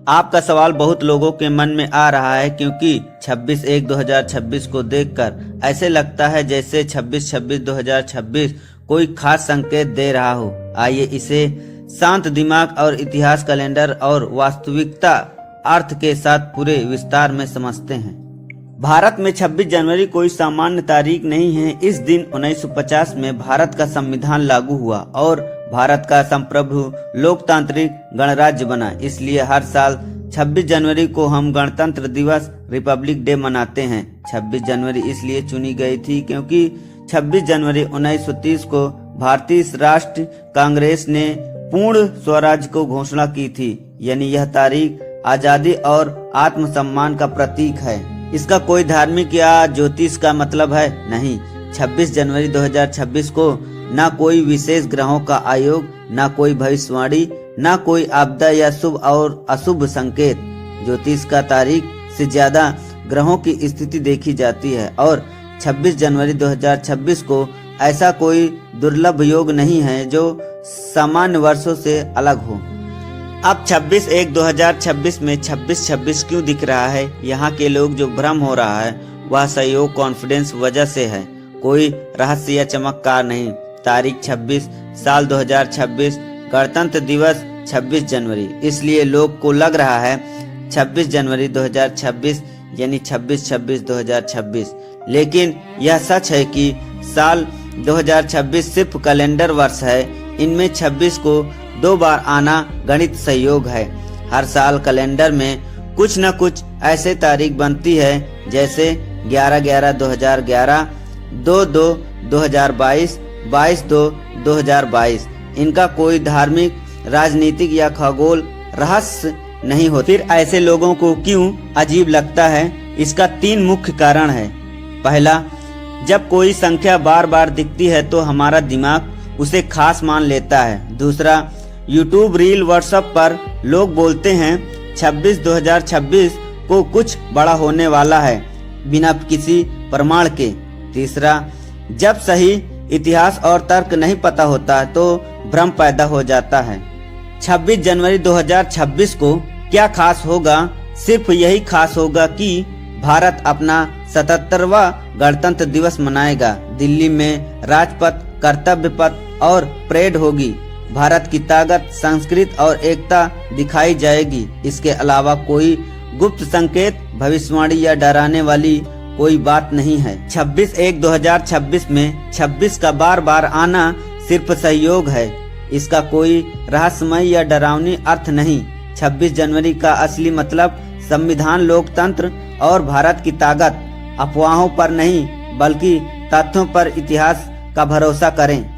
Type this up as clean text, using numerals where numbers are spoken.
आपका सवाल बहुत लोगों के मन में आ रहा है क्योंकि 26/1/2026 को देखकर ऐसे लगता है जैसे 26/26/2026 कोई खास संकेत दे रहा हो। आइए इसे शांत दिमाग और इतिहास, कैलेंडर और वास्तविकता अर्थ के साथ पूरे विस्तार में समझते हैं। भारत में 26 जनवरी कोई सामान्य तारीख नहीं है। इस दिन 1950 में भारत का संविधान लागू हुआ और भारत का संप्रभु लोकतांत्रिक गणराज्य बना। इसलिए हर साल 26 जनवरी को हम गणतंत्र दिवस, रिपब्लिक डे मनाते हैं। 26 जनवरी इसलिए चुनी गई थी क्योंकि 26 जनवरी 1930 को भारतीय राष्ट्रीय कांग्रेस ने पूर्ण स्वराज को घोषणा की थी। यानी यह तारीख आजादी और आत्मसम्मान का प्रतीक है। इसका कोई धार्मिक या ज्योतिष का मतलब है नहीं। 26 जनवरी 2026 को न कोई विशेष ग्रहों का आयोग, न कोई भविष्यवाणी, न कोई आपदा या शुभ और अशुभ संकेत। ज्योतिष का तारीख से ज्यादा ग्रहों की स्थिति देखी जाती है और 26 जनवरी 2026 को ऐसा कोई दुर्लभ योग नहीं है जो सामान्य वर्षों से अलग हो। अब 26/1/2026 में 26-26 क्यों दिख रहा है? यहाँ के लोग जो भ्रम हो रहा है वह सहयोग, कॉन्फिडेंस वजह से है, कोई रहस्य या चमत्कार नहीं। तारीख 26, साल 2026, गणतंत्र दिवस 26 जनवरी। इसलिए लोग को लग रहा है 26 जनवरी 2026 यानी 26/26/2026। लेकिन यह सच है कि साल 2026 सिर्फ कैलेंडर वर्ष है। इनमें 26 को 2 बार आना गणित संयोग है। हर साल कैलेंडर में कुछ न कुछ ऐसे तारीख बनती है जैसे 11/11/2011, 2/2/2022, 22/2/2022। इनका कोई धार्मिक, राजनीतिक या खगोल रहस्य नहीं होता। फिर ऐसे लोगों को क्यों अजीब लगता है? इसका 3 मुख्य कारण है। पहला, जब कोई संख्या बार बार दिखती है तो हमारा दिमाग उसे खास मान लेता है। दूसरा, यूट्यूब रील, व्हाट्सएप पर लोग बोलते हैं 26/2026 को कुछ बड़ा होने वाला है बिना किसी प्रमाण के। तीसरा, जब सही इतिहास और तर्क नहीं पता होता तो भ्रम पैदा हो जाता है। 26 जनवरी 2026 को क्या खास होगा? सिर्फ यही खास होगा कि भारत अपना 77वां गणतंत्र दिवस मनाएगा। दिल्ली में राजपथ, कर्तव्य पथ और परेड होगी। भारत की ताकत, संस्कृति और एकता दिखाई जाएगी। इसके अलावा कोई गुप्त संकेत, भविष्यवाणी या डराने वाली कोई बात नहीं है। 26/1/2026 में 26 का बार बार आना सिर्फ सहयोग है। इसका कोई रहस्यमय या डरावनी अर्थ नहीं। 26 जनवरी का असली मतलब संविधान, लोकतंत्र और भारत की ताकत। अफवाहों पर नहीं बल्कि तथ्यों पर इतिहास का भरोसा करें।